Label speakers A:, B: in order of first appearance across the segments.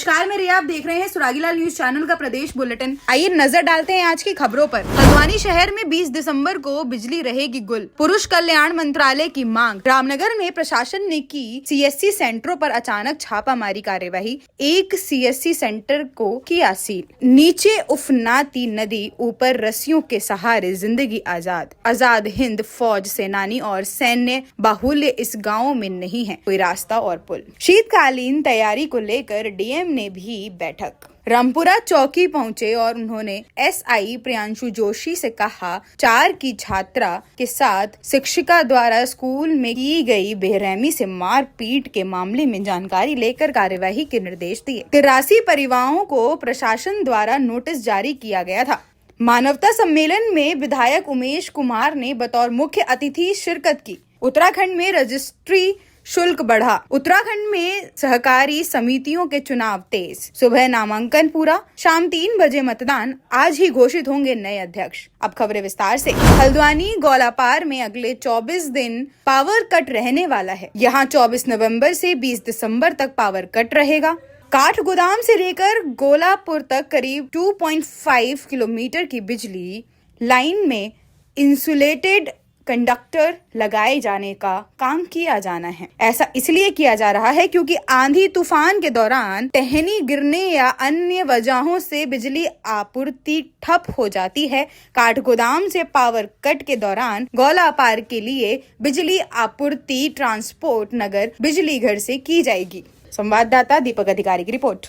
A: नमस्कार, मेरे आप देख रहे हैं सुरागीलाल न्यूज चैनल का प्रदेश बुलेटिन। आइए नजर डालते हैं आज की खबरों पर। हल्द्वानी शहर में 20 दिसंबर को बिजली रहेगी गुल, पुरुष कल्याण मंत्रालय की मांग। रामनगर में प्रशासन ने की CSC सेंटरों पर अचानक छापामारी कार्यवाही, एक CSC सेंटर को किया सील। नीचे उफनाती नदी, ऊपर रस्सियों के सहारे जिंदगी आजाद। आजाद हिंद फौज सेनानी और सैन्य बाहुल्य इस गाँव में नहीं है कोई रास्ता और पुल। शीतकालीन तैयारी को लेकर DM ने भी बैठक। रामपुरा चौकी पहुंचे और उन्होंने SI प्रियांशु जोशी से कहा 4 की छात्रा के साथ शिक्षिका द्वारा स्कूल में की गई बेरहमी से मारपीट के मामले में जानकारी लेकर कार्यवाही के निर्देश दिए। 83 परिवारों को प्रशासन द्वारा नोटिस जारी किया गया था। मानवता सम्मेलन में विधायक उमेश कुमार ने बतौर मुख्य अतिथि शिरकत की। उत्तराखंड में रजिस्ट्री शुल्क बढ़ा। उत्तराखंड में सहकारी समितियों के चुनाव तेज। सुबह नामांकन पूरा, शाम 3 बजे मतदान। आज ही घोषित होंगे नए अध्यक्ष। अब खबरें विस्तार से। हल्द्वानी गौलापार में अगले 24 दिन पावर कट रहने वाला है। यहाँ 24 नवंबर से 20 दिसंबर तक पावर कट रहेगा। काठगोदाम से लेकर गोलापुर तक करीब 2.5 किलोमीटर की बिजली लाइन में इंसुलेटेड कंडक्टर लगाए जाने का काम किया जाना है। ऐसा इसलिए किया जा रहा है क्योंकि आंधी तूफान के दौरान टहनी गिरने या अन्य वजहों से बिजली आपूर्ति ठप हो जाती है। काठगोदाम से पावर कट के दौरान गौलापार के लिए बिजली आपूर्ति ट्रांसपोर्ट नगर बिजली घर से की जाएगी। संवाददाता दीपक अधिकारी की रिपोर्ट।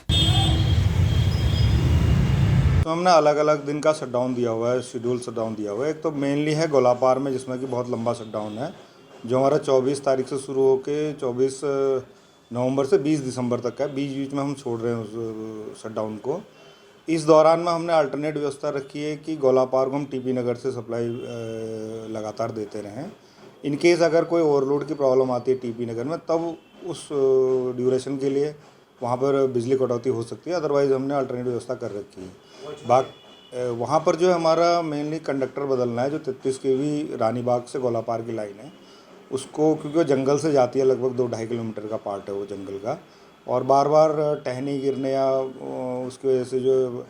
B: तो हमने अलग अलग दिन का शटडाउन दिया हुआ है, शेड्यूल शटडाउन दिया हुआ है। एक तो मेनली है गोलापार में, जिसमें कि बहुत लंबा शटडाउन है, जो हमारा 24 तारीख से शुरू होकर 24 नवंबर से 20 दिसंबर तक है। बीच में हम छोड़ रहे हैं उस शटडाउन को। इस दौरान में हमने अल्टरनेट व्यवस्था रखी है कि गोलापार को हम TP नगर से सप्लाई लगातार देते रहें। इन केस अगर कोई ओवरलोड की प्रॉब्लम आती है TP नगर में, तब उस ड्यूरेशन के लिए वहाँ पर बिजली कटौती हो सकती है। अदरवाइज़ हमने अल्टरनेट व्यवस्था कर रखी है। वहाँ पर जो है हमारा मेनली कंडक्टर बदलना है, जो 33 kV रानी बाग से गोलापार की लाइन है उसको, क्योंकि वो जंगल से जाती है, लगभग 2-2.5 किलोमीटर का पार्ट है वो जंगल का, और बार बार टहनी गिरने या उसकी वजह से जो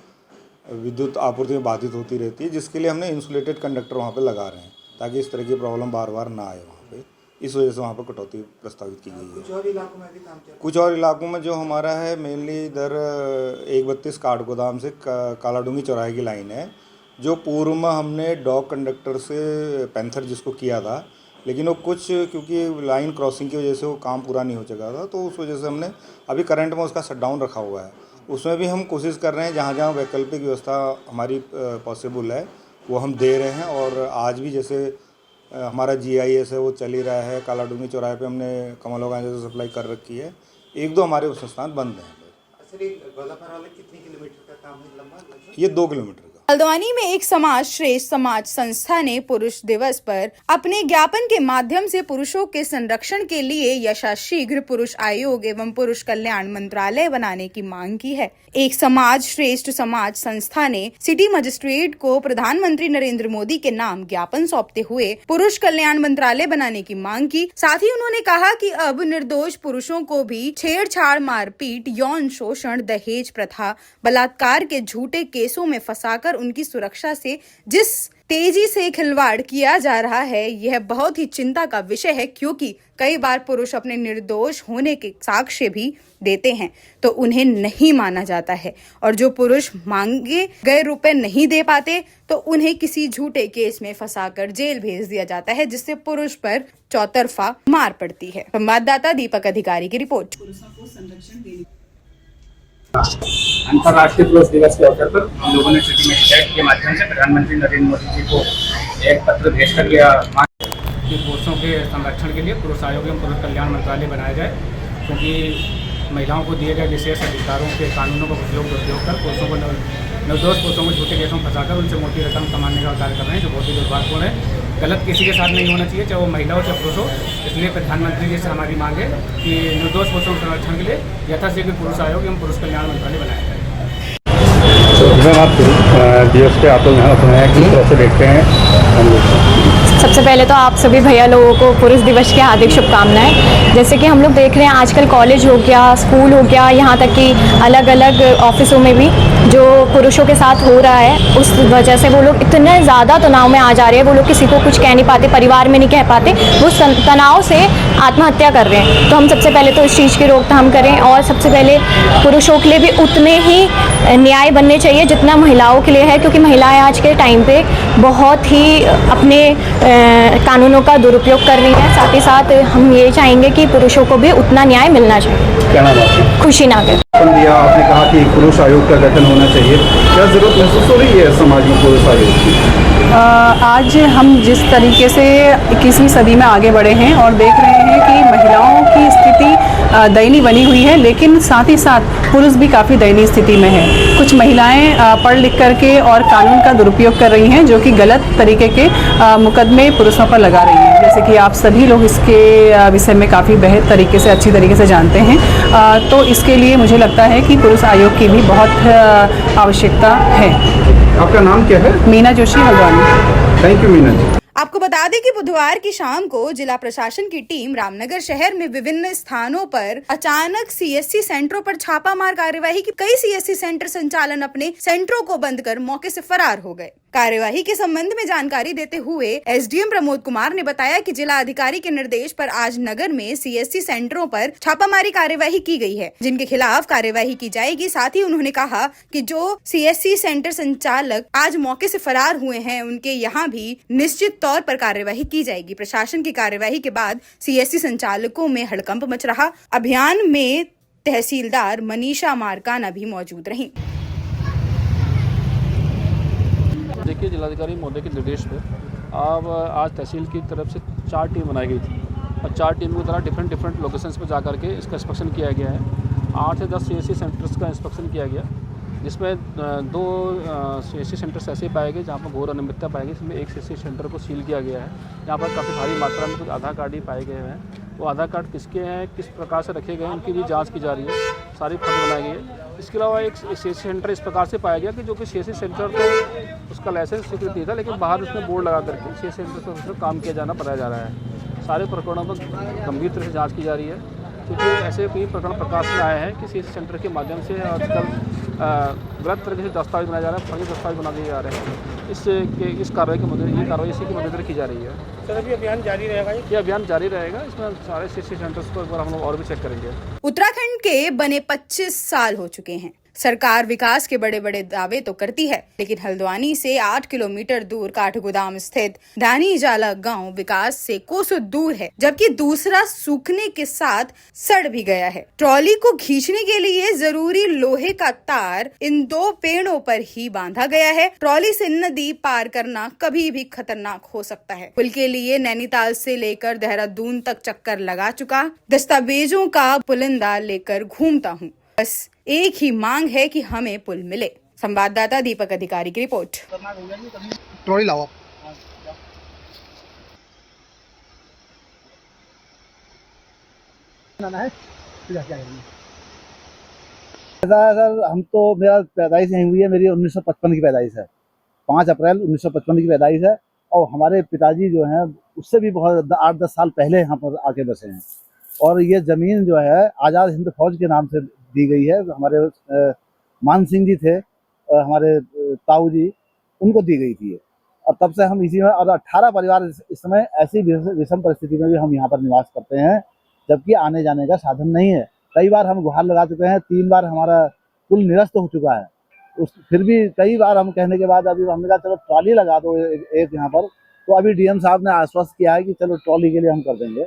B: विद्युत आपूर्ति में बाधित होती रहती है, जिसके लिए हमने इंसुलेटेड कंडक्टर वहाँ पर लगा रहे हैं ताकि इस तरह की प्रॉब्लम बार बार ना आए वहाँ पे। इस वजह से वहाँ पर कटौती प्रस्तावित की गई है। कुछ और इलाकों में भी काम चल रहा है। कुछ और इलाकों में जो हमारा है मेनली इधर 132 काठगोदाम से कालाडूंगी चौराहे की लाइन है, जो पूर्व में हमने डॉग कंडक्टर से पैंथर जिसको किया था, लेकिन वो कुछ क्योंकि लाइन क्रॉसिंग की वजह से वो काम पूरा नहीं हो सका था, तो उस वजह से हमने अभी करंट में उसका शटडाउन रखा हुआ है। उसमें भी हम कोशिश कर रहे हैं जहाँ जहाँ वैकल्पिक व्यवस्था हमारी पॉसिबल है वो हम दे रहे हैं। और आज भी जैसे हमारा GIS है वो चल ही रहा है। कालाडूंगी चौराहे पे हमने कमलों गांजे से सप्लाई कर रखी है। 1-2 हमारे उस स्थान बंद हैं।
C: सर, गोलापार वाला कितने किलोमीटर का काम है लंबा?
B: ये 2 किलोमीटर का।
A: हल्द्वानी में एक समाज श्रेष्ठ समाज संस्था ने पुरुष दिवस पर अपने ज्ञापन के माध्यम से पुरुषों के संरक्षण के लिए यथाशीघ्र पुरुष आयोग एवं पुरुष कल्याण मंत्रालय बनाने की मांग की है। एक समाज श्रेष्ठ समाज संस्था ने सिटी मजिस्ट्रेट को प्रधानमंत्री नरेंद्र मोदी के नाम ज्ञापन सौंपते हुए पुरुष कल्याण मंत्रालय बनाने की मांग की। साथ ही उन्होंने कहा कि अब निर्दोष पुरुषों को भी छेड़छाड़, मारपीट, यौन शोषण, दहेज प्रथा, बलात्कार के झूठे केसों में फंसाकर उनकी सुरक्षा से जिस तेजी से खिलवाड़ किया जा रहा है, यह बहुत ही चिंता का विषय है, क्योंकि कई बार पुरुष अपने निर्दोष होने के साक्ष्य भी देते हैं तो उन्हें नहीं माना जाता है, और जो पुरुष मांगे गए रुपए नहीं दे पाते तो उन्हें किसी झूठे केस में फंसाकर जेल भेज दिया जाता है, जिससे पुरुष पर चौतरफा मार पड़ती है। संवाददाता दीपक अधिकारी की रिपोर्ट।
D: अंतर्राष्ट्रीय पुरुष दिवस के अवसर पर हम लोगों ने सिटी मजिस्ट्रेट के माध्यम से प्रधानमंत्री नरेंद्र मोदी जी को एक पत्र भेज कर दिया कि पुरुषों के संरक्षण के लिए पुरुष आयोग एवं पुरुष कल्याण मंत्रालय बनाया जाए, क्योंकि महिलाओं को दिए गए विशेष अधिकारों के कानूनों का दुरुपयोग कर पुरुषों को निर्दोष पुरुषों को झूठे केसों में फंसाकर उनसे मोटी रकम कमाने का कार्य कर रहे हैं, जो बहुत ही दुर्भाग्यपूर्ण है। गलत किसी के साथ नहीं होना चाहिए, चाहे वो महिला हो चाहे पुरुष हो। इसलिए प्रधानमंत्री जी से हमारी मांग है कि निर्दोष पुरुषों के संरक्षण के लिए यथाशीघ्र पुरुष आयोग एवं पुरुष कल्याण मंत्रालय बनाया जाए।
E: आप दिवस के आप लोग यहाँ सुनाया किस तरह से देखते हैं हम लोग? सबसे पहले तो आप सभी भैया लोगों को पुरुष दिवस की हार्दिक शुभकामनाएं। जैसे कि हम लोग देख रहे हैं आजकल कॉलेज हो गया, स्कूल हो गया, यहाँ तक कि अलग अलग ऑफिसों में भी जो पुरुषों के साथ हो रहा है, उस वजह से वो लोग इतने ज़्यादा तनाव में आ जा रहे हैं। वो लोग किसी को कुछ कह नहीं पाते, परिवार में नहीं कह पाते, वो तनाव से आत्महत्या कर रहे हैं। तो हम सबसे पहले तो इस चीज़ की रोकथाम करें और सबसे पहले पुरुषों के लिए भी उतने ही न्याय बनने चाहिए जितना महिलाओं के लिए है, क्योंकि महिलाएं आज के टाइम पे बहुत ही अपने कानूनों का दुरुपयोग कर रही हैं। साथ ही साथ हम ये चाहेंगे कि पुरुषों को भी उतना न्याय मिलना चाहिए।
F: क्या नाम है?
E: खुशी नागर।
F: दिया आपने कहा कि पुरुष आयोग का गठन होना चाहिए, क्या जरूरत महसूस हो रही है समाज में पुरुष आयोग की?
G: आज हम जिस तरीके से 21वीं सदी में आगे बढ़े हैं और देख रहे हैं कि महिलाओं की स्थिति दयनीय बनी हुई है, लेकिन साथ ही साथ पुरुष भी काफ़ी दयनीय स्थिति में है। कुछ महिलाएं पढ़ लिख करके और कानून का दुरुपयोग कर रही हैं, जो कि गलत तरीके के मुकदमे पुरुषों पर लगा रही हैं। जैसे कि आप सभी लोग इसके विषय में काफ़ी बेहतर तरीके से, अच्छी तरीके से जानते हैं। तो इसके लिए मुझे लगता है कि पुरुष आयोग की भी बहुत आवश्यकता है।
F: आपका नाम क्या है?
G: मीना जोशी, हल्द्वानी।
F: Thank you Meena ji.
A: आपको बता दें कि बुधवार की शाम को जिला प्रशासन की टीम रामनगर शहर में विभिन्न स्थानों पर अचानक सीएससी सेंटरों पर छापामार कार्यवाही की। कई सीएससी सेंटर संचालन अपने सेंटरों को बंद कर मौके से फरार हो गए। कार्यवाही के संबंध में जानकारी देते हुए एसडीएम प्रमोद कुमार ने बताया कि जिला अधिकारी के निर्देश पर आज नगर में सीएससी सेंटरों पर छापामारी कार्यवाही की गई है, जिनके खिलाफ कार्यवाही की जाएगी। साथ ही उन्होंने कहा कि जो सीएससी सेंटर संचालक आज मौके से फरार हुए हैं, उनके यहाँ भी निश्चित तौर पर कार्यवाही की जाएगी। प्रशासन की कार्यवाही के बाद सीएससी संचालकों में हड़कंप मच रहा। अभियान में तहसीलदार मनीषा मारकाना भी मौजूद रहीं।
H: देखिए, जिलाधिकारी महोदय के निर्देश पे अब आज तहसील की तरफ से 4 टीम बनाई गई थी और 4 टीमों के द्वारा डिफरेंट लोकेशंस पर जा करके इसका इंस्पेक्शन किया गया है। 8 से 10 सीएससी सेंटर्स का इंस्पेक्शन किया गया, जिसमें 2 सीएससी सेंटर्स ऐसे पाए गए जहाँ पर घोर अनियमितता पाई गई। इसमें एक सीएससी सेंटर को सील किया गया है, जहाँ पर काफ़ी भारी मात्रा में कुछ आधार कार्ड ही पाए गए हैं। वो आधार कार्ड किसके हैं, किस प्रकार से रखे गए हैं, उनकी भी जांच की जा रही है। सारी फर्ज बनाई गई है। इसके अलावा एक सीएससी सेंटर इस प्रकार से पाया गया कि जो कि सीएससी सेंटर तो उसका लाइसेंस स्वीकृति था, लेकिन बाहर उसमें बोर्ड लगा करके सीएससी सेंटर से उसमें काम किया जाना बताया जा रहा है। सारे प्रकरणों पर गंभीर तरह से जाँच की जा रही है, क्योंकि ऐसे कई प्रकरण प्रकाश में आए हैं कि सीएससी सेंटर के माध्यम से आजकल गलत तरीके से दस्तावेज बनाए जा रहे हैं, फर्जी दस्तावेज बना दिए जा रहे हैं। इस कार्रवाई के मद्देनजर ये कार्रवाई इसी के मद्देनजर की जा रही है।
D: सर, अभी अभियान जारी रहेगा?
H: ये अभियान जारी रहेगा। इसमें सारे सीएससी सेंटर्स को एक बार हम लोग और भी चेक करेंगे।
A: उत्तराखंड के बने 25 साल हो चुके हैं। सरकार विकास के बड़े बड़े दावे तो करती है, लेकिन हल्द्वानी से 8 किलोमीटर दूर काठगोदाम स्थित धानीजाला गांव विकास से कोसों दूर है, जबकि दूसरा सूखने के साथ सड़ भी गया है। ट्रॉली को खींचने के लिए जरूरी लोहे का तार इन 2 पेड़ों पर ही बांधा गया है। ट्रॉली से नदी पार करना कभी भी खतरनाक हो सकता है। पुल के लिए नैनीताल से लेकर देहरादून तक चक्कर लगा चुका, दस्तावेजों का पुलिंदा लेकर घूमता हूँ। बस एक ही मांग है कि हमें पुल मिले। संवाददाता दीपक अधिकारी की रिपोर्ट।
I: ट्रॉली लाओ।
J: ऐसा है सर, हम तो मेरा पैदाइश यहीं हुई है, मेरी 1955 की पैदाइश है। 5 अप्रैल 1955 की पैदाइश है। और हमारे पिताजी जो हैं उससे भी बहुत 8-10 साल पहले यहाँ पर आके बसे हैं। और ये ज़मीन जो है आज़ाद हिंद फौज के नाम से दी गई है। हमारे मान सिंह जी थे, हमारे ताऊ जी, उनको दी गई थी। और तब से हम इसी में, और 18 परिवार इस समय ऐसी विषम परिस्थिति में भी हम यहाँ पर निवास करते हैं, जबकि आने जाने का साधन नहीं है। कई बार हम गुहार लगा चुके हैं, 3 बार हमारा पुल निरस्त हो चुका है। फिर भी कई बार हम कहने के बाद अभी हमने कहा चलो ट्रॉली लगा दो एक यहाँ पर। तो अभी डीएम साहब ने आश्वस्त किया है कि चलो ट्रॉली के लिए हम कर देंगे।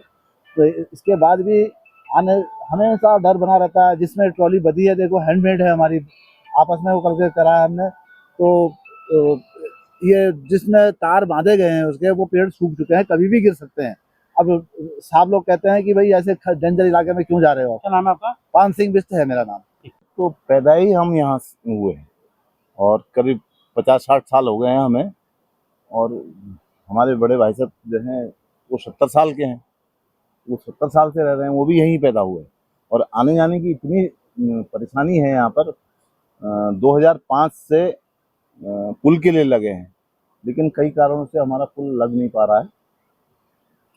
J: तो इसके बाद भी आने हमेशा डर बना रहता है। जिसमें ट्रॉली बदी है, देखो हैंडमेड है, हमारी आपस में वो करके करा है हमने। तो ये जिसमें तार बांधे गए हैं उसके, वो पेड़ सूख चुके हैं, कभी भी गिर सकते हैं। अब साहब लोग कहते हैं कि भाई ऐसे डेंजर इलाके में क्यों जा रहे हो।
D: क्या नाम है आपका?
J: पान सिंह बिष्ट है मेरा नाम।
K: तो पैदाई हम यहाँ हुए हैं और करीब 50-60 साल हो गए हैं हमें। और हमारे बड़े भाई साहब जो हैं वो 70 साल के हैं, वो 70 साल से रह रहे हैं, वो भी यहीं पैदा हुए। और आने जाने की इतनी परेशानी है यहाँ पर। 2005 से पुल के लिए लगे हैं, लेकिन कई कारणों से हमारा पुल लग नहीं पा रहा है।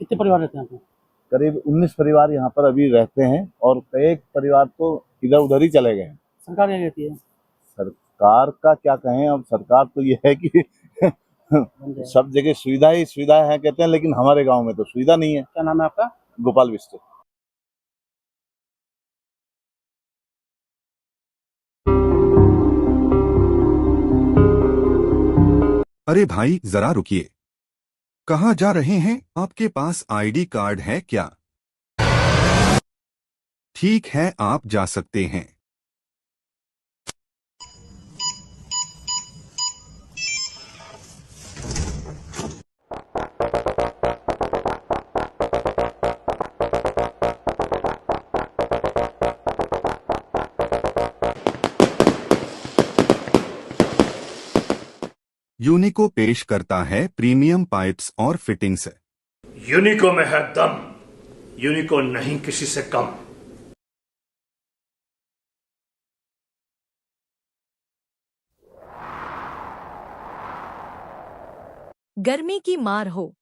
J: कितने परिवार रहते हैं यहाँ पे? करीब 19 परिवार यहाँ पर अभी रहते हैं और कई परिवार तो इधर उधर ही चले गए हैं। सरकार क्या कहती है? सरकार का क्या कहें, अब सरकार तो ये है कि सब जगह सुविधा ही सुविधा है कहते हैं, लेकिन हमारे गांव में तो सुविधा नहीं है। क्या नाम है आपका? गोपाल बिस्टे।
L: अरे भाई जरा रुकिए, कहाँ जा रहे हैं? आपके पास आईडी कार्ड है क्या? ठीक है, आप जा सकते हैं। यूनिको पेश करता है प्रीमियम पाइप्स और फिटिंग्स।
M: यूनिको में है दम, यूनिको नहीं किसी से कम।
N: गर्मी की मार हो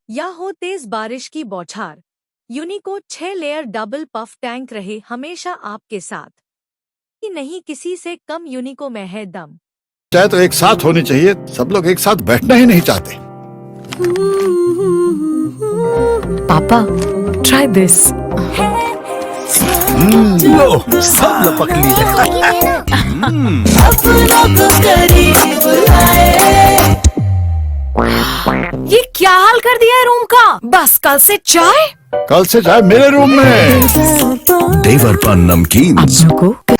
N: या हो तेज बारिश की बौछार, यूनिको 6 लेयर डबल पफ टैंक रहे हमेशा आपके साथ। नहीं किसी से कम, यूनिको में है दम।
O: चाहे तो एक साथ होनी चाहिए, सब लोग एक साथ बैठना ही नहीं चाहते।
N: पापा ट्राई दिस।
O: लो सब लपक लिए।
N: ये क्या हाल कर दिया है रूम का? बस कल से चाय
O: मेरे रूम में। देवर पान नमकीन।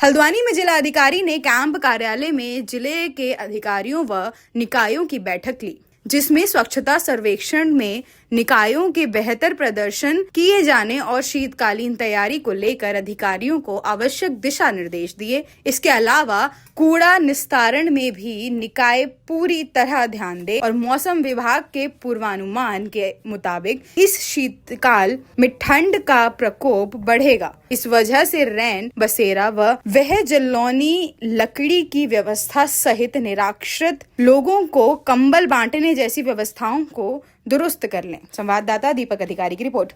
A: हल्द्वानी में जिला अधिकारी ने कैंप कार्यालय में जिले के अधिकारियों व निकायों की बैठक ली, जिसमें स्वच्छता सर्वेक्षण में निकायों के बेहतर प्रदर्शन किए जाने और शीतकालीन तैयारी को लेकर अधिकारियों को आवश्यक दिशा निर्देश दिए। इसके अलावा कूड़ा निस्तारण में भी निकाय पूरी तरह ध्यान दे और मौसम विभाग के पूर्वानुमान के मुताबिक इस शीतकाल में ठंड का प्रकोप बढ़ेगा। इस वजह से रैन बसेरा व वह जलौनी लकड़ी की व्यवस्था सहित निराश्रित लोगों को कंबल बांटने जैसी व्यवस्थाओं को दुरुस्त कर लें। संवाददाता दीपक अधिकारी की रिपोर्ट।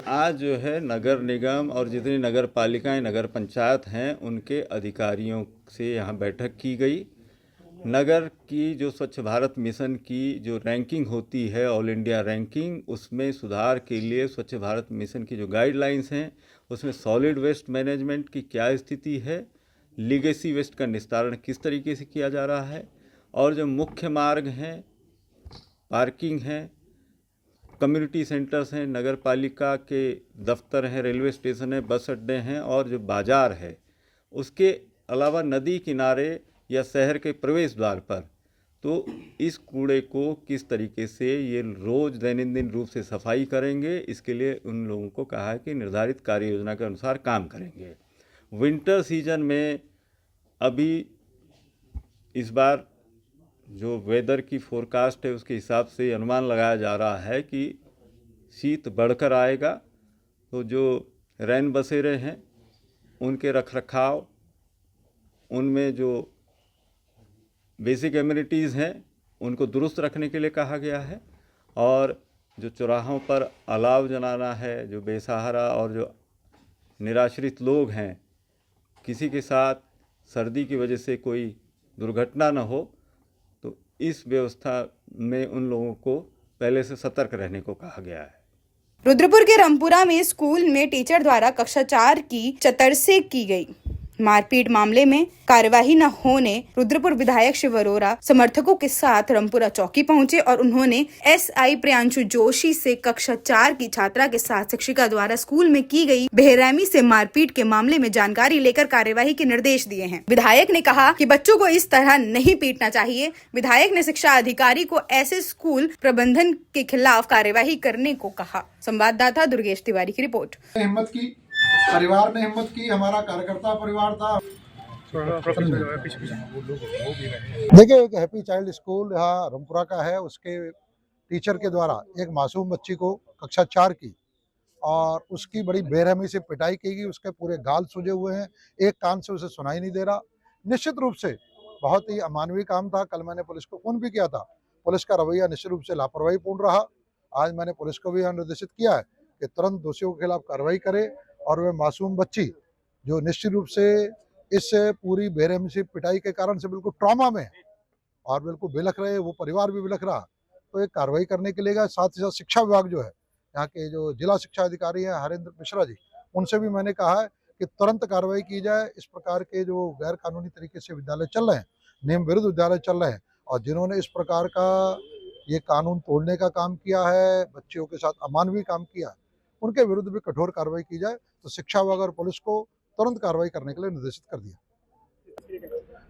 P: आज जो है नगर निगम और जितनी नगर पालिकाएं नगर पंचायत हैं उनके अधिकारियों से यहाँ बैठक की गई। नगर की जो स्वच्छ भारत मिशन की जो रैंकिंग होती है, ऑल इंडिया रैंकिंग, उसमें सुधार के लिए स्वच्छ भारत मिशन की जो गाइडलाइंस हैं उसमें सॉलिड वेस्ट मैनेजमेंट की क्या स्थिति है, लीगेसी वेस्ट का निस्तारण किस तरीके से किया जा रहा है, और जो मुख्य मार्ग हैं, पार्किंग हैं, कम्युनिटी सेंटर्स हैं, नगर पालिका के दफ्तर हैं, रेलवे स्टेशन है, बस अड्डे हैं और जो बाज़ार है, उसके अलावा नदी किनारे या शहर के प्रवेश द्वार पर, तो इस कूड़े को किस तरीके से ये रोज़ दैनंदिन रूप से सफाई करेंगे, इसके लिए उन लोगों को कहा है कि निर्धारित कार्य योजना के अनुसार काम करेंगे। विंटर सीजन में अभी इस बार जो वेदर की फोरकास्ट है उसके हिसाब से अनुमान लगाया जा रहा है कि शीत बढ़कर आएगा, तो जो रैन बसेरे हैं उनके रखरखाव, उनमें जो बेसिक एमिनिटीज़ हैं उनको दुरुस्त रखने के लिए कहा गया है, और जो चौराहों पर अलाव जलाना है, जो बेसहारा और जो निराश्रित लोग हैं, किसी के साथ सर्दी की वजह से कोई दुर्घटना न हो, तो इस व्यवस्था में उन लोगों को पहले से सतर्क रहने को कहा गया है।
A: रुद्रपुर के रामपुरा में स्कूल में टीचर द्वारा कक्षा 4 की चतरसे की गई। मारपीट मामले में कार्यवाही न होने रुद्रपुर विधायक शिव अरोरा समर्थकों के साथ रामपुरा चौकी पहुंचे और उन्होंने एसआई प्रियांशु जोशी से कक्षा 4 की छात्रा के साथ शिक्षिका द्वारा स्कूल में की गई बेरहमी से मारपीट के मामले में जानकारी लेकर कार्यवाही के निर्देश दिए हैं। विधायक ने कहा कि बच्चों को इस तरह नहीं पीटना चाहिए। विधायक ने शिक्षा अधिकारी को ऐसे स्कूल प्रबंधन के खिलाफ कार्यवाही करने को कहा। संवाददाता दुर्गेश तिवारी की रिपोर्ट।
I: हिम्मत की, परिवार ने हिम्मत की, हमारा कार्यकर्ता परिवार था। देखिए, एक हैप्पी चाइल्ड स्कूल यहाँ रामपुरा का है, उसके टीचर के द्वारा एक मासूम बच्ची को कक्षा 4 की और उसकी बड़ी बेरहमी से पिटाई की गई। उसके पूरे गाल सूजे हुए हैं, एक कान से उसे सुनाई नहीं दे रहा। निश्चित रूप से बहुत ही अमानवीय काम था। कल मैंने पुलिस को फोन भी किया था, पुलिस का रवैया निश्चित रूप से लापरवाहीपूर्ण रहा। आज मैंने पुलिस को भी यह निर्देशित किया है कि तुरंत दोषियों के खिलाफ कार्रवाई करे और वे मासूम बच्ची जो निश्चित रूप से इस पूरी बेरहमी से पिटाई के कारण से बिल्कुल ट्रॉमा में और बिल्कुल बिलख रहे, वो परिवार भी बिलख रहा, तो एक कार्रवाई करने के लिए साथ ही साथ शिक्षा विभाग जो है, यहाँ के जो जिला शिक्षा अधिकारी हैं हरेंद्र मिश्रा जी, उनसे भी मैंने कहा है कि तुरंत कार्रवाई की जाए। इस प्रकार के जो गैर कानूनी तरीके से विद्यालय चल रहे हैं, नियम विरुद्ध विद्यालय चल रहे हैं, और जिन्होंने इस प्रकार का ये कानून तोड़ने का काम किया है, बच्चियों के साथ अमानवीय काम किया है, उनके विरुद्ध भी कठोर कार्रवाई की जाए। तो शिक्षा विभाग और पुलिस को तुरंत कार्रवाई करने के लिए निर्देशित कर दिया।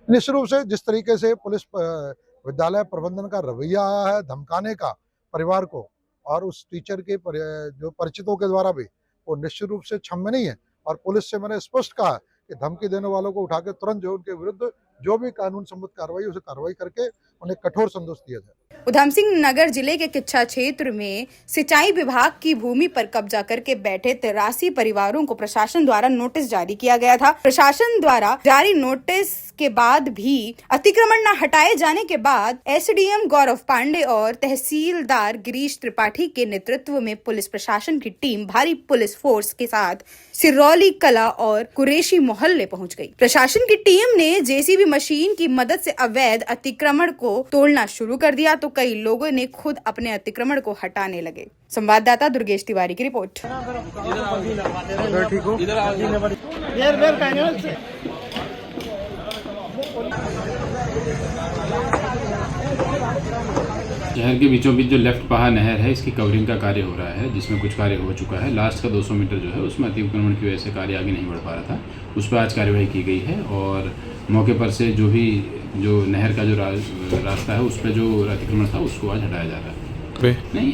I: निश्चित रूप से जिस तरीके से पुलिस विद्यालय प्रबंधन का रवैया आया है धमकाने का परिवार को, और उस टीचर के जो परिचितों के द्वारा भी, वो निश्चित रूप से क्षम्य नहीं है। और पुलिस से मैंने स्पष्ट कहा है कि धमकी देने वालों को उठा के तुरंत जो उनके विरुद्ध जो भी कानून सम्मत कार्रवाई उसे कार्रवाई करके उन्हें कठोर संदेश दिया जाए।
A: उधम सिंह नगर जिले के किच्छा क्षेत्र में सिंचाई विभाग की भूमि पर कब्जा करके बैठे 83 परिवारों को प्रशासन द्वारा नोटिस जारी किया गया था। प्रशासन द्वारा जारी नोटिस के बाद भी अतिक्रमण न हटाए जाने के बाद एसडीएम गौरव पांडे और तहसीलदार गिरीश त्रिपाठी के नेतृत्व में पुलिस प्रशासन की टीम भारी पुलिस फोर्स के साथ सिरौली कला और कुरेशी मोहल्ले पहुंच गई। प्रशासन की टीम ने जेसीबी मशीन की मदद से अवैध अतिक्रमण को तोड़ना शुरू कर दिया, तो कई लोगों ने खुद अपने अतिक्रमण को हटाने लगे। संवाददाता दुर्गेश तिवारी की रिपोर्ट।
Q: शहर के बीचों बीच जो लेफ्ट पहा नहर है, इसकी कवरिंग का कार्य हो रहा है, जिसमें कुछ कार्य हो चुका है। लास्ट का 200 मीटर जो है उसमें अतिक्रमण की वजह से कार्य आगे नहीं बढ़ पा रहा था, उस पर आज कार्यवाही की गई है। और मौके पर से जो नहर का जो रास्ता है उस पर जो अतिक्रमण था उसको आज हटाया जा रहा है। नहीं,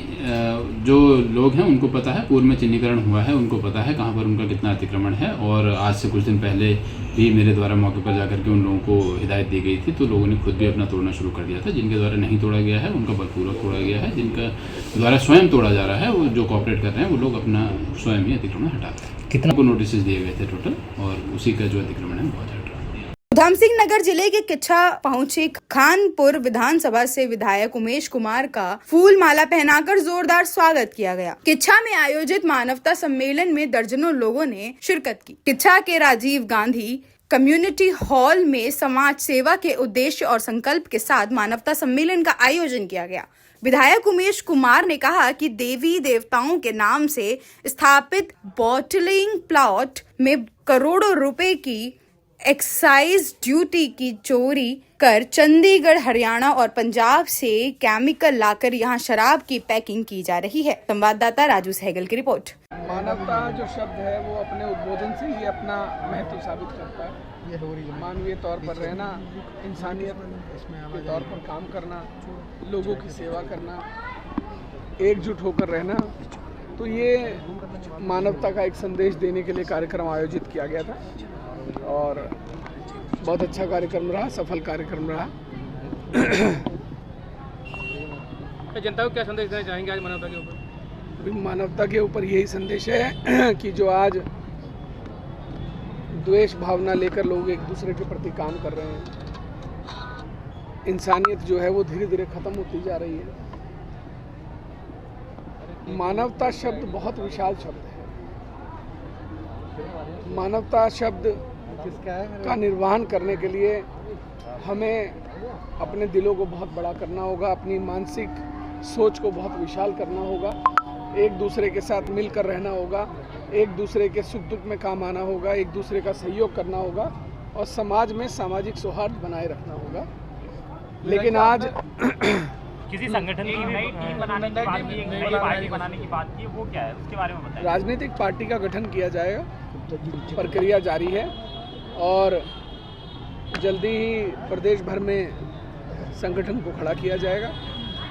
Q: जो लोग हैं उनको पता है, पूर्व में चिन्हीकरण हुआ है, उनको पता है कहाँ पर उनका कितना अतिक्रमण है। और आज से कुछ दिन पहले भी मेरे द्वारा मौके पर जाकर के उन लोगों को हिदायत दी गई थी, तो लोगों ने खुद भी अपना तोड़ना शुरू कर दिया था। जिनके द्वारा नहीं तोड़ा गया है उनका बलपूर्वक तोड़ा गया है, जिनका द्वारा स्वयं तोड़ा जा रहा है, वो जो कॉपरेट कर रहे हैं वो लोग अपना स्वयं ही अतिक्रमण हटा रहे हैं। कितना को नोटिस दिए गए थे टोटल, और उसी का जो अतिक्रमण है बहुत हट रहा है।
A: उधम सिंह नगर जिले के किच्छा पहुंचे खानपुर विधानसभा से विधायक उमेश कुमार का फूल माला पहनाकर जोरदार स्वागत किया गया। किच्छा में आयोजित मानवता सम्मेलन में दर्जनों लोगों ने शिरकत की। किच्छा के राजीव गांधी कम्युनिटी हॉल में समाज सेवा के उद्देश्य और संकल्प के साथ मानवता सम्मेलन का आयोजन किया गया। विधायक उमेश कुमार ने कहा कि देवी देवताओं के नाम से स्थापित बॉटलिंग प्लॉट में करोड़ों रुपए की एक्साइज ड्यूटी की चोरी कर चंडीगढ़, हरियाणा और पंजाब से केमिकल लाकर यहां शराब की पैकिंग की जा रही है। संवाददाता राजू सहगल की रिपोर्ट।
R: मानवता जो शब्द है वो अपने उद्बोधन से ही अपना महत्व साबित करता है। मानवीय तौर पर रहना, इंसानियत के तौर पर काम करना, लोगों की सेवा करना, एकजुट होकर रहना, तो ये मानवता का एक संदेश देने के लिए कार्यक्रम आयोजित किया गया था और बहुत अच्छा कार्यक्रम रहा, सफल कार्यक्रम रहा।
D: जनता को क्या संदेश देना चाहेंगे आज मानवता के ऊपर?
R: मानवता के ऊपर यही संदेश है कि जो आज द्वेष भावना लेकर लोग एक दूसरे के प्रति काम कर रहे हैं, इंसानियत जो है वो धीरे धीरे खत्म होती जा रही है। मानवता शब्द बहुत विशाल शब्द है। मानवता शब्द का निर्वहन करने के लिए हमें अपने दिलों को बहुत बड़ा करना होगा, अपनी मानसिक सोच को बहुत विशाल करना होगा, एक दूसरे के साथ मिलकर रहना होगा, एक दूसरे के सुख दुख में काम आना होगा, एक दूसरे का सहयोग करना होगा और समाज में सामाजिक सौहार्द बनाए रखना होगा। लेकिन आज
S: किसी संगठन की नई टीम बनाने की बात की, नई पार्टी बनाने की बात की, वो क्या है, उसके बारे में बताइए।
R: राजनीतिक पार्टी का गठन किया जाएगा, प्रक्रिया जारी है और जल्दी ही प्रदेश भर में संगठन को खड़ा किया जाएगा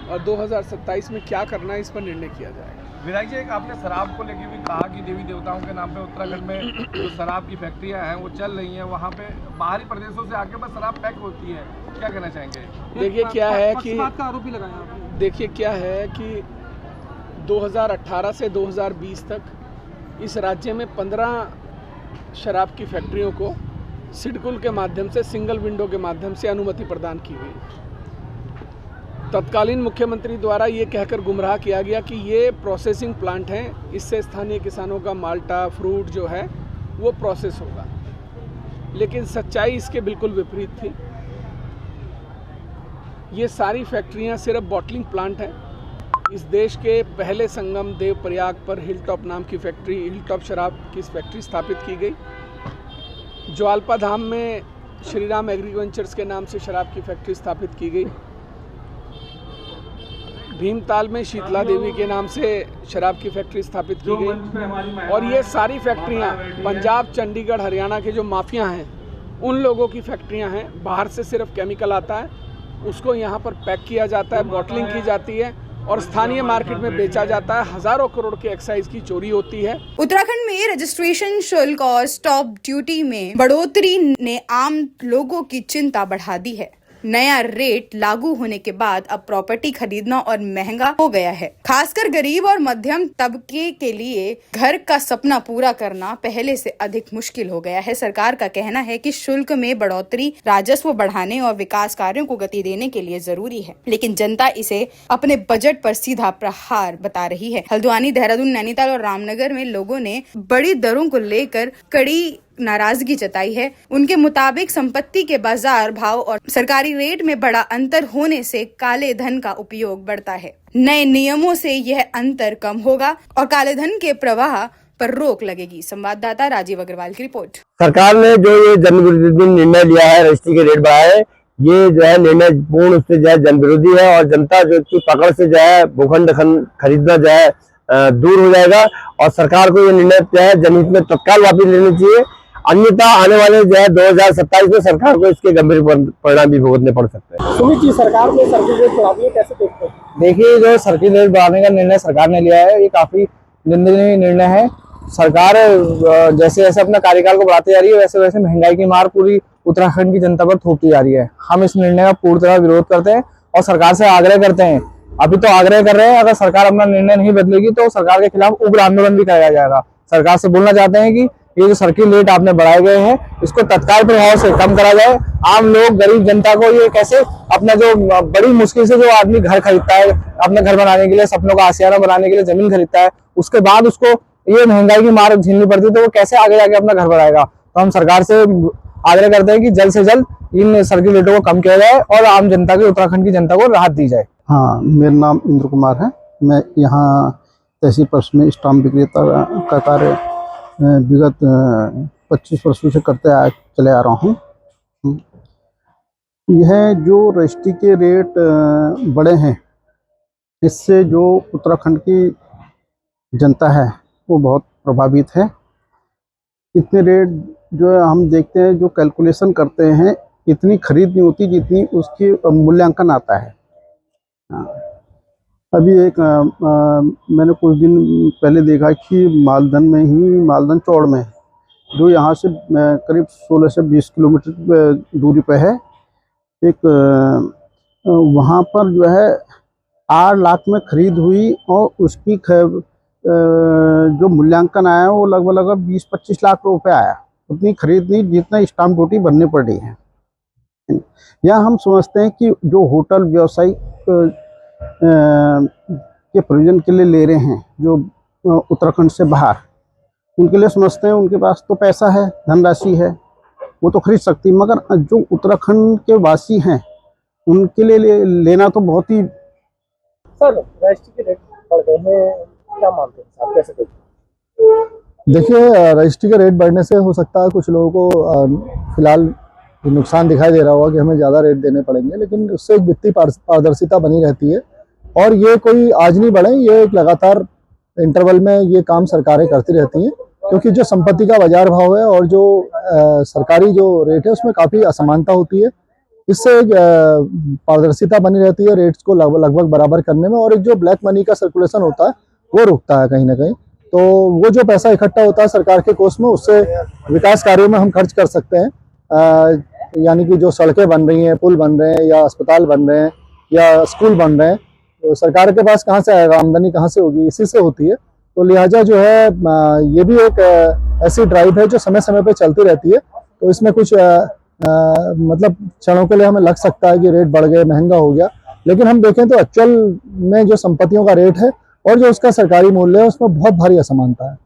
R: और 2027 में क्या करना है इस पर निर्णय किया जाएगा।
T: विधायक जी, एक आपने शराब को लेकर भी कहा कि देवी देवताओं के नाम पे उत्तराखंड में जो शराब की फैक्ट्रियां हैं वो चल रही हैं, वहाँ पे बाहरी प्रदेशों से आके बस शराब पैक होती है, क्या कहना चाहेंगे?
R: देखिए क्या है कि
T: आरोप भी लगाया आपने।
R: देखिए क्या है कि 2018 से 2020 तक इस राज्य में 15 शराब की फैक्ट्रियों को सिडकुल के माध्यम से, सिंगल विंडो के माध्यम से अनुमति प्रदान की गई। तत्कालीन मुख्यमंत्री द्वारा ये कहकर गुमराह किया गया कि ये प्रोसेसिंग प्लांट हैं, इससे स्थानीय किसानों का माल्टा फ्रूट जो है वो प्रोसेस होगा, लेकिन सच्चाई इसके बिल्कुल विपरीत थी। ये सारी फैक्ट्रियां सिर्फ बॉटलिंग प्लांट हैं। इस देश के पहले संगम देवप्रयाग पर हिलटॉप नाम की फैक्ट्री, हिलटॉप शराब की फैक्ट्री स्थापित की गई। ज्वालपा धाम में श्रीराम एग्रीवेंचर्स के नाम से शराब की फैक्ट्री स्थापित की गई। भीमताल में शीतला देवी के नाम से शराब की फैक्ट्री स्थापित की गई। और ये सारी फैक्ट्रियां पंजाब, चंडीगढ़, हरियाणा के जो माफिया हैं उन लोगों की फैक्ट्रियां हैं। बाहर से सिर्फ केमिकल आता है, उसको यहाँ पर पैक किया जाता है, बॉटलिंग की जाती है और स्थानीय मार्केट में बेचा जाता है। हजारों करोड़ के एक्साइज की चोरी होती है।
A: उत्तराखंड में रजिस्ट्रेशन शुल्क और स्टॉप ड्यूटी में बढ़ोतरी ने आम लोगों की चिंता बढ़ा दी है। नया रेट लागू होने के बाद अब प्रॉपर्टी खरीदना और महंगा हो गया है। खासकर गरीब और मध्यम तबके के लिए घर का सपना पूरा करना पहले से अधिक मुश्किल हो गया है। सरकार का कहना है कि शुल्क में बढ़ोतरी राजस्व बढ़ाने और विकास कार्यों को गति देने के लिए जरूरी है, लेकिन जनता इसे अपने बजट पर सीधा प्रहार बता रही है। हल्द्वानी, देहरादून, नैनीताल और रामनगर में लोगों ने बड़ी दरों को लेकर कड़ी नाराजगी जताई है। उनके मुताबिक संपत्ति के बाजार भाव और सरकारी रेट में बड़ा अंतर होने से काले धन का उपयोग बढ़ता है। नए नियमों से यह अंतर कम होगा और काले धन के प्रवाह पर रोक लगेगी। संवाददाता राजीव अग्रवाल की रिपोर्ट।
U: सरकार ने जो ये जन विरोधी निर्णय लिया है, रजिस्ट्री के रेट बढ़ाए, ये जो है निर्णय पूर्ण रूप से जो है जन विरोधी है और जनता जो की पकड़ से जो है भूखंड खरीदना जो है दूर हो जाएगा और सरकार को ये निर्णय जो है जनहित में तत्काल वापस लेना चाहिए। अन्यथा आने वाले जो है 2027 में सरकार को इसके गंभीर परिणाम भी भुगतने पड़ सकते हैं।
V: सुमित जी, सरकार ने सर्किल रेट बढ़ा दिए, कैसे देखते हैं?
U: देखिए, जो सर्किल रेट बढ़ाने का निर्णय सरकार ने लिया है, ये काफी निंदनीय निर्णय है। सरकार जैसे जैसे अपना कार्यकाल को बढ़ाती जा रही है, वैसे वैसे महंगाई की मार पूरी उत्तराखंड की जनता पर थोपती जा रही है। हम इस निर्णय का पूरी तरह विरोध करते हैं और सरकार से आग्रह करते हैं, अभी तो आग्रह कर रहे हैं, अगर सरकार अपना निर्णय नहीं बदलेगी तो सरकार के खिलाफ उग्र आंदोलन भी कराया जाएगा। सरकार से बोलना चाहते हैं कि ये जो सर्किल रेट आपने बढ़ाए गए हैं, इसको तत्काल प्रभाव से कम करा जाए। आम लोग, गरीब जनता को ये कैसे अपना जो बड़ी मुश्किल से जो आदमी घर खरीदता है, अपने घर बनाने के लिए, सपनों का आशियाना बनाने के लिए जमीन खरीदता है, उसके बाद उसको ये महंगाई की मार झेलनी पड़ती है, तो वो कैसे आगे जाके अपना घर बनाएगा। तो हम सरकार से आग्रह करते हैं कि जल्द से जल्द इन सर्किल रेटों को कम किया जाए और आम जनता की, उत्तराखंड की जनता को राहत दी जाए।
I: हाँ, मेरा नाम इंद्र कुमार है। मैं यहाँ तहसील परिषद में स्टाम्प विक्रेता का कार्य विगत 25 वर्षों से करते चले आ रहा हूँ। यह जो रजिस्ट्री के रेट बढ़े हैं, इससे जो उत्तराखंड की जनता है वो बहुत प्रभावित है। इतने रेट जो है हम देखते हैं, जो कैलकुलेशन करते हैं, इतनी खरीद नहीं होती जितनी उसकी मूल्यांकन आता है। अभी एक मैंने कुछ दिन पहले देखा कि मालदन चौड़ में, जो यहाँ से करीब 16 से 20 किलोमीटर दूरी पे है, एक वहाँ पर जो है 8 लाख में खरीद हुई और उसकी जो मूल्यांकन आया वो लगभग 20-25 लाख रुपए आया। उतनी खरीद नहीं जितना स्टाम्प ड्यूटी भरनी पड़ी है। यहाँ हम समझते हैं कि जो होटल व्यवसायी के प्रयोजन के लिए ले रहे हैं, जो उत्तराखंड से बाहर, उनके लिए समझते हैं उनके पास तो पैसा है, धनराशि है, वो तो खरीद सकती, मगर जो उत्तराखंड के वासी हैं उनके लिए लेना तो बहुत ही।
V: सर, रजिस्ट्री के रेट बढ़ गए हैं, क्या मानते हैं आप, कैसे देखते हैं?
I: देखिए, रजिस्ट्री के रेट बढ़ने से हो सकता है कुछ लोगों को फिलहाल नुकसान दिखाई दे रहा होगा कि हमें ज़्यादा रेट देने पड़ेंगे, लेकिन उससे एक वित्तीय पारदर्शिता बनी रहती है और ये कोई आज नहीं बढ़े, ये एक लगातार इंटरवल में ये काम सरकारें करती रहती हैं, क्योंकि जो संपत्ति का बाजार भाव है और जो सरकारी जो रेट है उसमें काफ़ी असमानता होती है। इससे एक पारदर्शिता बनी रहती है रेट्स को लगभग बराबर करने में, और एक जो ब्लैक मनी का सर्कुलेशन होता है वो रुकता है कहीं ना कहीं। तो वो जो पैसा इकट्ठा होता है सरकार के कोष में, उससे विकास कार्यों में हम खर्च कर सकते हैं। यानी कि जो सड़कें बन रही हैं, पुल बन रहे हैं, या अस्पताल बन रहे हैं, या स्कूल बन रहे हैं, तो सरकार के पास कहाँ से आएगा, आमदनी कहाँ से होगी? इसी से होती है।
U: तो लिहाजा जो है ये भी एक ऐसी ड्राइव है जो समय समय पे चलती रहती है। तो इसमें कुछ मतलब क्षणों के लिए हमें लग सकता है कि रेट बढ़ गए, महंगा हो गया, लेकिन हम देखें तो एक्चुअल में जो संपत्तियों का रेट है और जो उसका सरकारी मूल्य है उसमें बहुत भारी असमानता है।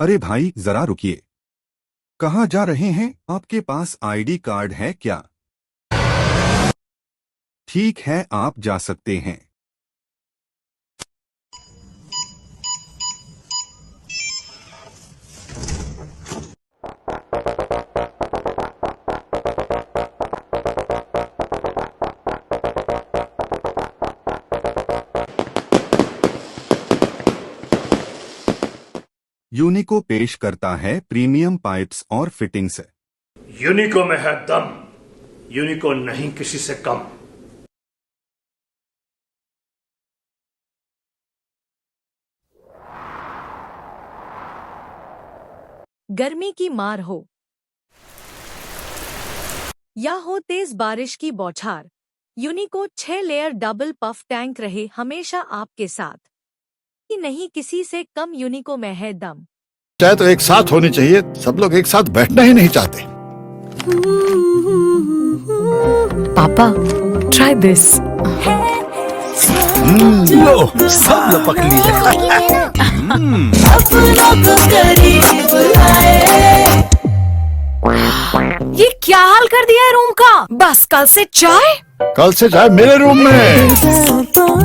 L: अरे भाई जरा रुकिए, कहाँ जा रहे हैं? आपके पास आईडी कार्ड है क्या? ठीक है, आप जा सकते हैं। यूनिको पेश करता है प्रीमियम पाइप्स और फिटिंग्स।
M: यूनिको में है दम, यूनिको नहीं किसी से कम।
N: गर्मी की मार हो या हो तेज बारिश की बौछार, यूनिको 6 लेयर डबल पफ टैंक रहे हमेशा आपके साथ। कि नहीं किसी से कम यूनिको में है दम।
O: चाहे तो एक साथ होनी चाहिए, सब लोग एक साथ बैठना ही नहीं चाहते।
B: पापा ट्राई दिस।
O: लो सब लपक ली।
B: ये क्या हाल कर दिया है रूम का? बस कल से चाय
O: मेरे रूम में।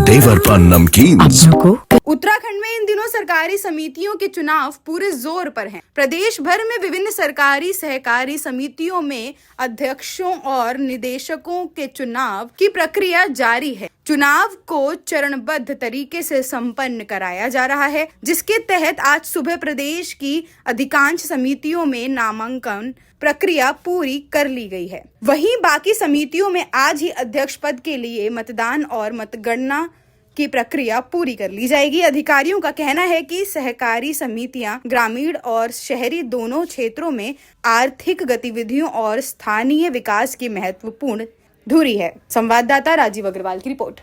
O: देवर पान नमकीन।
A: उत्तराखंड में इन दिनों सरकारी समितियों के चुनाव पूरे जोर पर हैं। प्रदेश भर में विभिन्न सरकारी सहकारी समितियों में अध्यक्षों और निदेशकों के चुनाव की प्रक्रिया जारी है। चुनाव को चरणबद्ध तरीके से संपन्न कराया जा रहा है, जिसके तहत आज सुबह प्रदेश की अधिकांश समितियों में नामांकन प्रक्रिया पूरी कर ली गई है। वहीं बाकी समितियों में आज ही अध्यक्ष पद के लिए मतदान और मतगणना की प्रक्रिया पूरी कर ली जाएगी। अधिकारियों का कहना है कि सहकारी समितियां ग्रामीण और शहरी दोनों क्षेत्रों में आर्थिक गतिविधियों और स्थानीय विकास की महत्वपूर्ण धुरी है। संवाददाता राजीव अग्रवाल की रिपोर्ट।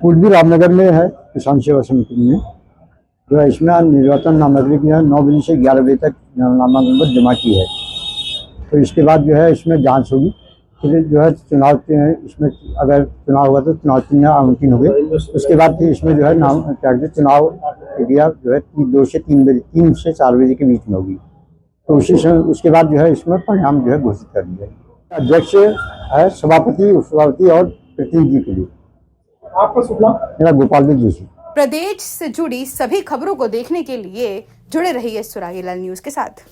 U: पूर्वी रामनगर में है किसान सेवा समिति में, जो है इसमें निर्वाचन नामावली की 9 बजे से 11 बजे तक नामांकन पर जमा की है। तो इसके बाद जो है इसमें जांच होगी, फिर जो है चुनाव इसमें अगर चुनाव हुआ तो चुनाव चिन्ह आवंटन हो गए। उसके बाद फिर इसमें जो है नाम चुनाव प्रक्रिया जो है 2 से 3 से 4 बजे के बीच में होगी। तो उसी समय उसके बाद जो है इसमें परिणाम जो है घोषित कर दिया जाएगा। अध्यक्ष है सभापति, उपसभापति और प्रतिनिधि के लिए। आपका शुभ नाम? मेरा गोपाल जोशी।
A: प्रदेश से जुड़ी सभी खबरों को देखने के लिए जुड़े रहिए सुरागीलाल न्यूज के साथ।